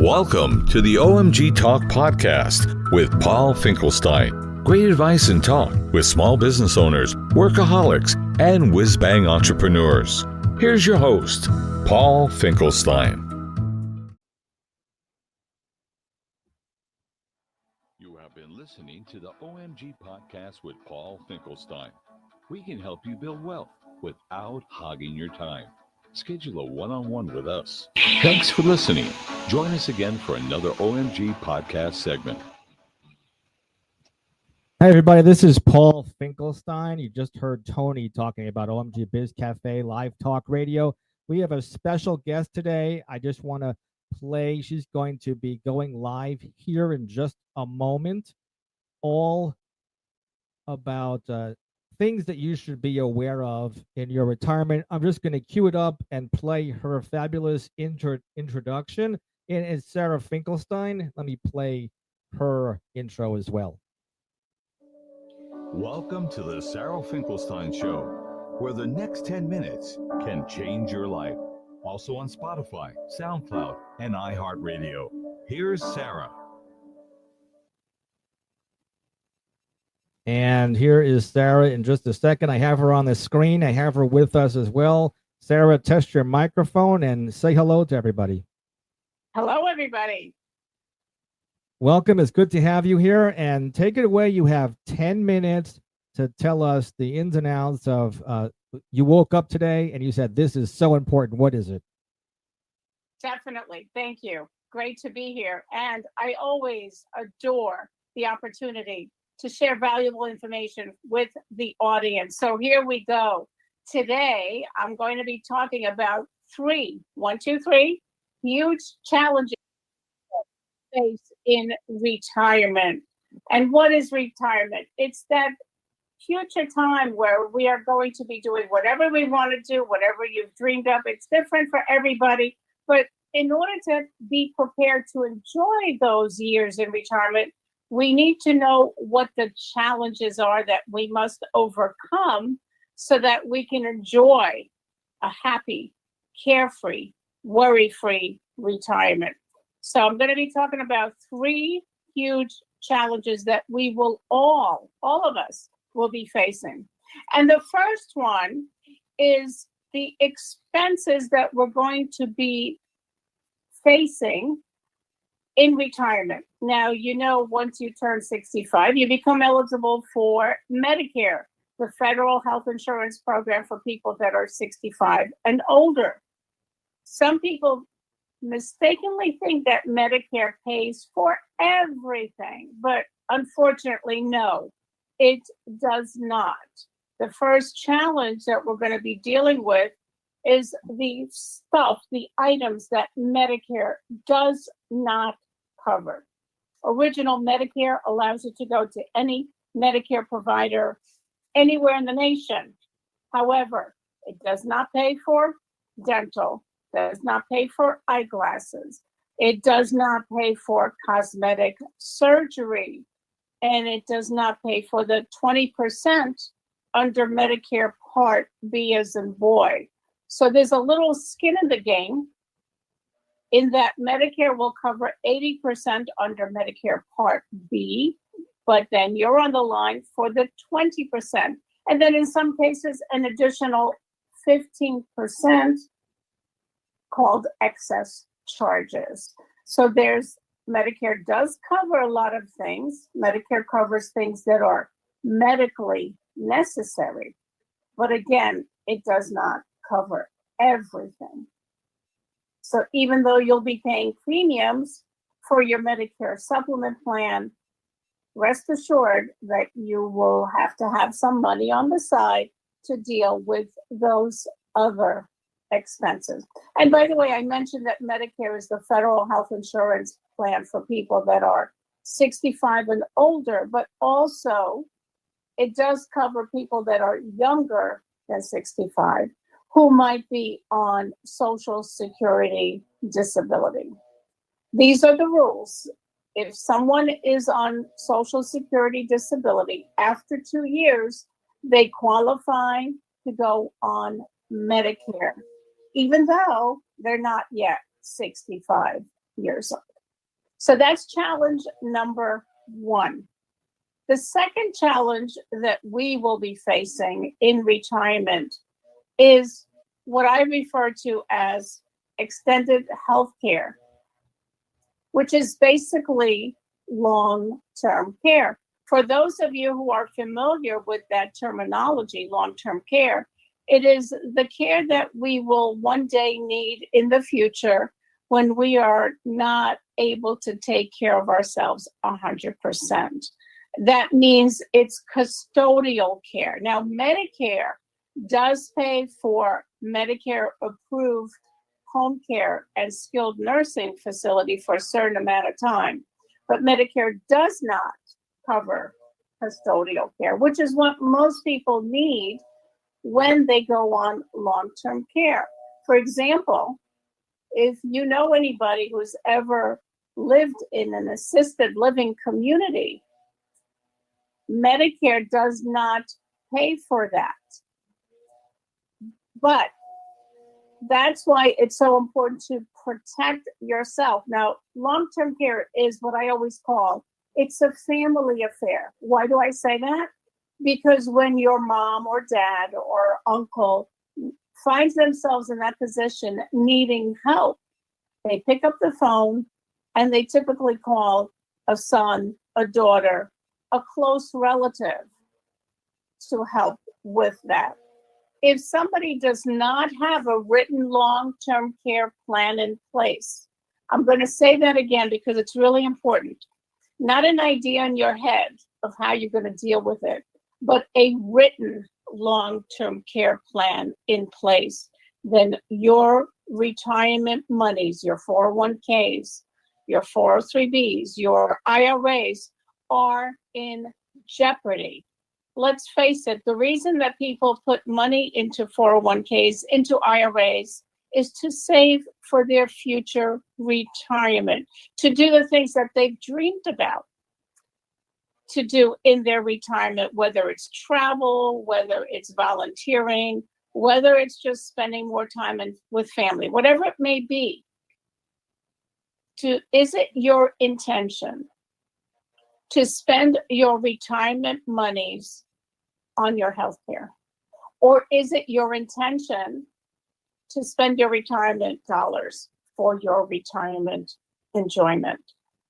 Welcome to the OMG Talk podcast with Paul Finkelstein. Great advice and talk with small business owners, workaholics, and whiz-bang entrepreneurs. Here's your host, Paul Finkelstein. You have been listening to the OMG podcast with Paul Finkelstein. We can help you build wealth without hogging your time. Schedule a one-on-one with us. Thanks for listening. Join us again for another OMG podcast segment. Hi, everybody. This is Paul Finkelstein. You just heard Tony talking about OMG Biz Cafe Live Talk Radio. We have a special guest today. I just want to play. She's going to be going live here in just a moment. All about things that you should be aware of in your retirement. I'm just going to cue it up and play her fabulous introduction. And it's Sarah Finkelstein. Let me play her intro as well. Welcome to the Sarah Finkelstein Show, where the next 10 minutes can change your life. Also on Spotify, SoundCloud, and iHeartRadio. Here's Sarah. And here is Sarah in just a second. I have her on the screen. I have her with us as well. Sarah, test your microphone and say hello to everybody. Hello, everybody. Welcome. It's good to have you here. And take it away. You have 10 minutes to tell us the ins and outs of you woke up today and you said, this is so important. What is it? Definitely. Thank you. Great to be here. And I always adore the opportunity to share valuable information with the audience. So here we go. Today, I'm going to be talking about three huge challenges face in retirement. And what is retirement? It's that future time where we are going to be doing whatever we want to do, whatever you've dreamed of. It's different for everybody. But in order to be prepared to enjoy those years in retirement, we need to know what the challenges are that we must overcome so that we can enjoy a happy, carefree, worry-free retirement. So I'm going to be talking about three huge challenges that we will all of us will be facing. And the first one is the expenses that we're going to be facing in retirement. Now, once you turn 65, you become eligible for Medicare, the federal health insurance program for people that are 65 and older. Some people mistakenly think that Medicare pays for everything, but unfortunately, no, it does not. The first challenge that we're going to be dealing with is the items that Medicare does not cover. Original Medicare allows you to go to any Medicare provider anywhere in the nation. However, it does not pay for dental, does not pay for eyeglasses, it does not pay for cosmetic surgery, and it does not pay for the 20% under Medicare Part B as in boy. So there's a little skin in the game in that Medicare will cover 80% under Medicare Part B, but then you're on the line for the 20%. And then in some cases, an additional 15% called excess charges. So Medicare does cover a lot of things. Medicare covers things that are medically necessary. But again, it does not cover everything. So even though you'll be paying premiums for your Medicare supplement plan, rest assured that you will have to have some money on the side to deal with those other expenses. And by the way, I mentioned that Medicare is the federal health insurance plan for people that are 65 and older, but also it does cover people that are younger than 65 who might be on Social Security disability. These are the rules. If someone is on Social Security disability, after 2 years, they qualify to go on Medicare, even though they're not yet 65. years old. So that's challenge number one. The second challenge that we will be facing in retirement is what I refer to as extended health care, which is basically long-term care. For those of you who are familiar with that terminology, long-term care, it is the care that we will one day need in the future when we are not able to take care of ourselves 100%. That means it's custodial care. Now, Medicare does pay for Medicare-approved home care and skilled nursing facility for a certain amount of time, but Medicare does not cover custodial care, which is what most people need when they go on long-term care. For example, if you know anybody who's ever lived in an assisted living community, Medicare does not pay for that. But that's why it's so important to protect yourself. Now, long-term care is what I always call, it's a family affair. Why do I say that? Because when your mom or dad or uncle finds themselves in that position needing help, they pick up the phone and they typically call a son, a daughter, a close relative to help with that. If somebody does not have a written long-term care plan in place, I'm going to say that again because it's really important. Not an idea in your head of how you're going to deal with it, but a written long-term care plan in place, then your retirement monies, your 401ks, your 403bs, your IRAs are in jeopardy. Let's face it, the reason that people put money into 401ks, into IRAs, is to save for their future retirement, to do the things that they've dreamed about to do in their retirement, whether it's travel, whether it's volunteering, whether it's just spending more time with family, whatever it may be. Is it your intention to spend your retirement monies on your health care? Or is it your intention to spend your retirement dollars for your retirement enjoyment?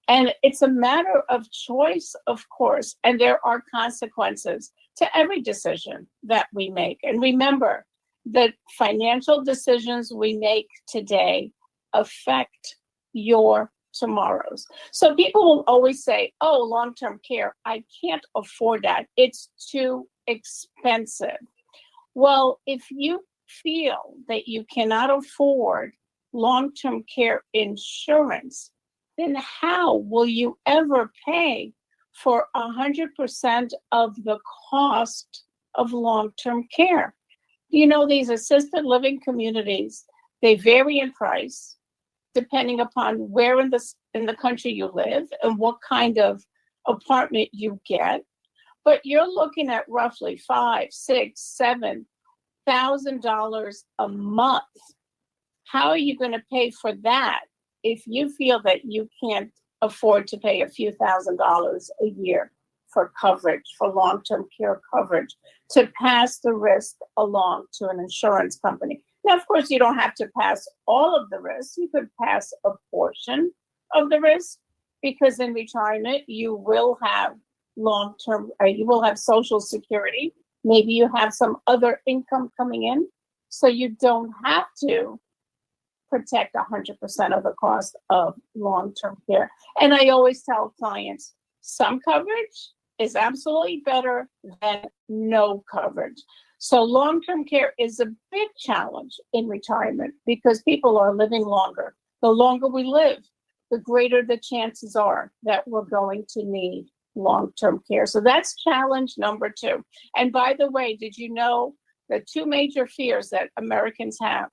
And it's a matter of choice, of course, and there are consequences to every decision that we make. And remember that financial decisions we make today affect your tomorrows. So people will always say, oh, long-term care, I can't afford that. It's too expensive. Well, if you feel that you cannot afford long-term care insurance, then how will you ever pay for 100% of the cost of long-term care? You know, these assisted living communities, they vary in price depending upon where in the country you live and what kind of apartment you get. But you're looking at roughly $5,000, $6,000, $7,000 a month. How are you going to pay for that if you feel that you can't afford to pay a few $1,000s a year for coverage, for long-term care coverage, to pass the risk along to an insurance company? Now, of course, you don't have to pass all of the risk. You could pass a portion of the risk, because in retirement, you will have long-term, you will have Social Security. Maybe you have some other income coming in, so you don't have to protect 100% of the cost of long-term care. And I always tell clients, some coverage is absolutely better than no coverage. So long-term care is a big challenge in retirement because people are living longer. The longer we live, the greater the chances are that we're going to need long-term care. So that's challenge number 2. And by the way, did you know the 2 major fears that Americans have?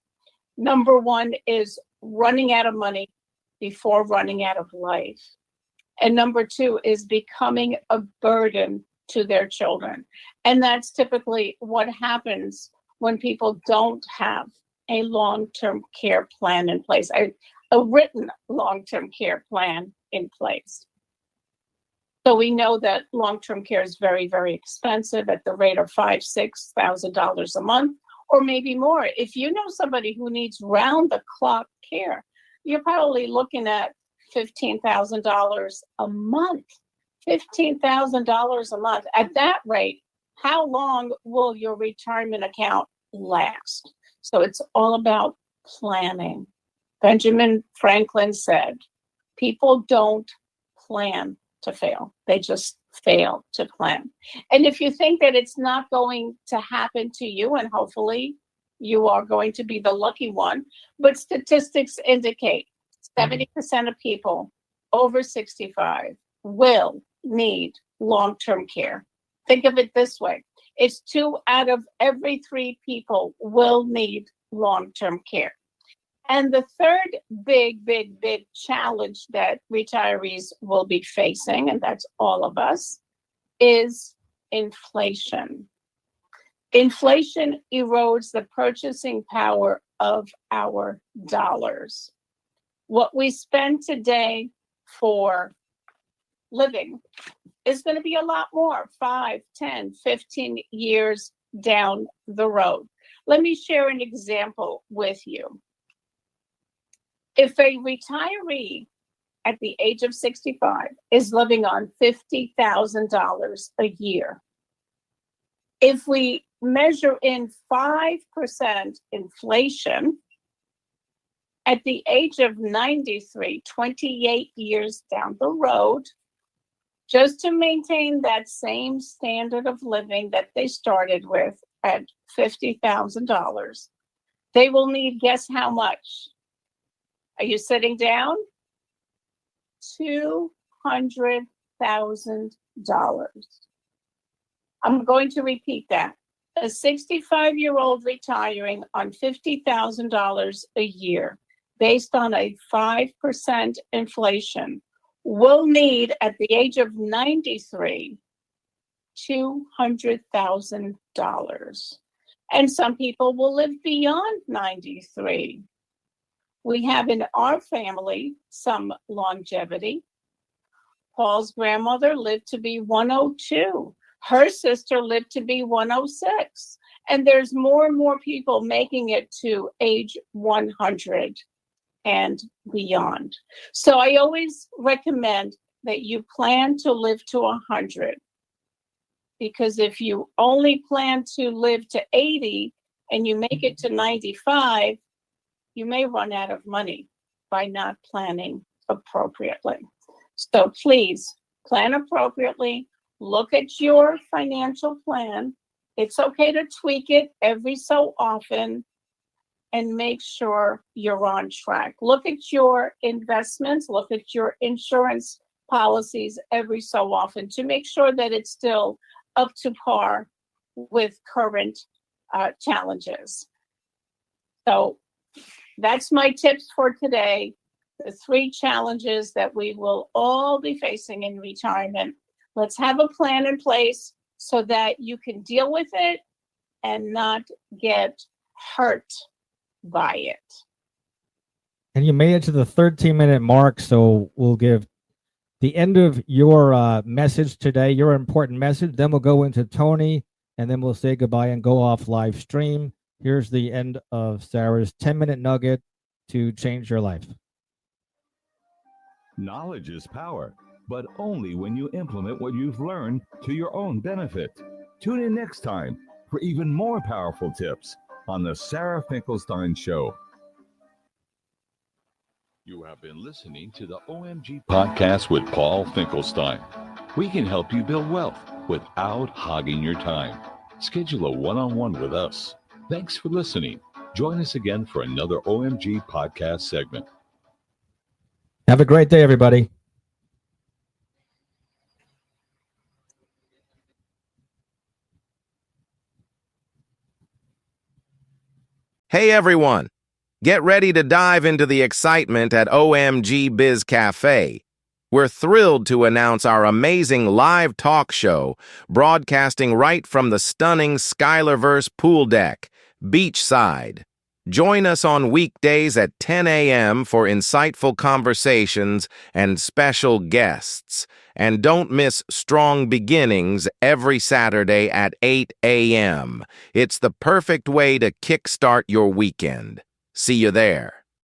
Number 1 is running out of money before running out of life. And number 2 is becoming a burden to their children. And that's typically what happens when people don't have a long-term care plan in place. a written long-term care plan in place. So we know that long-term care is very, very expensive at the rate of $5,000-6,000 a month, or maybe more. If you know somebody who needs round-the-clock care, you're probably looking at $15,000 a month. $15,000 a month. At that rate, how long will your retirement account last? So it's all about planning. Benjamin Franklin said, people don't plan to fail. They just fail to plan. And if you think that it's not going to happen to you, and hopefully you are going to be the lucky one, but statistics indicate 70% of people over 65 will need long-term care. Think of it this way. It's 2 out of every 3 people will need long-term care. And the third big challenge that retirees will be facing, and that's all of us, is inflation. Inflation erodes the purchasing power of our dollars. What we spend today for living is going to be a lot more 5, 10, 15 years down the road. Let me share an example with you. If a retiree at the age of 65 is living on $50,000 a year, if we measure in 5% inflation, at the age of 93, 28 years down the road, just to maintain that same standard of living that they started with at $50,000, they will need, guess how much? Are you sitting down? $200,000. I'm going to repeat that. A 65-year-old retiring on $50,000 a year, based on a 5% inflation, will need at the age of 93, $200,000. And some people will live beyond 93. We have in our family some longevity. Paul's grandmother lived to be 102. Her sister lived to be 106. And there's more and more people making it to age 100 and beyond. So I always recommend that you plan to live to 100. Because if you only plan to live to 80 and you make it to 95, you may run out of money by not planning appropriately. So please plan appropriately. Look at your financial plan. It's okay to tweak it every so often and make sure you're on track. Look at your investments, look at your insurance policies every so often to make sure that it's still up to par with current challenges. So that's my tips for today. The 3 challenges that we will all be facing in retirement. Let's have a plan in place so that you can deal with it and not get hurt by it. And you made it to the 13-minute mark, so we'll give the end of your message today, your important message. Then we'll go into Tony, and then we'll say goodbye and go off live stream. Here's the end of Sarah's 10-minute nugget to change your life. Knowledge is power, but only when you implement what you've learned to your own benefit. Tune in next time for even more powerful tips on the Sarah Finkelstein Show. You have been listening to the OMG Podcast with Paul Finkelstein. We can help you build wealth without hogging your time. Schedule a one-on-one with us. Thanks for listening. Join us again for another OMG Podcast segment. Have a great day, everybody. Hey, everyone. Get ready to dive into the excitement at OMG Biz Cafe. We're thrilled to announce our amazing live talk show, broadcasting right from the stunning Skylarverse pool deck, beachside. Join us on weekdays at 10 a.m. for insightful conversations and special guests. And don't miss Strong Beginnings every Saturday at 8 a.m. It's the perfect way to kickstart your weekend. See you there.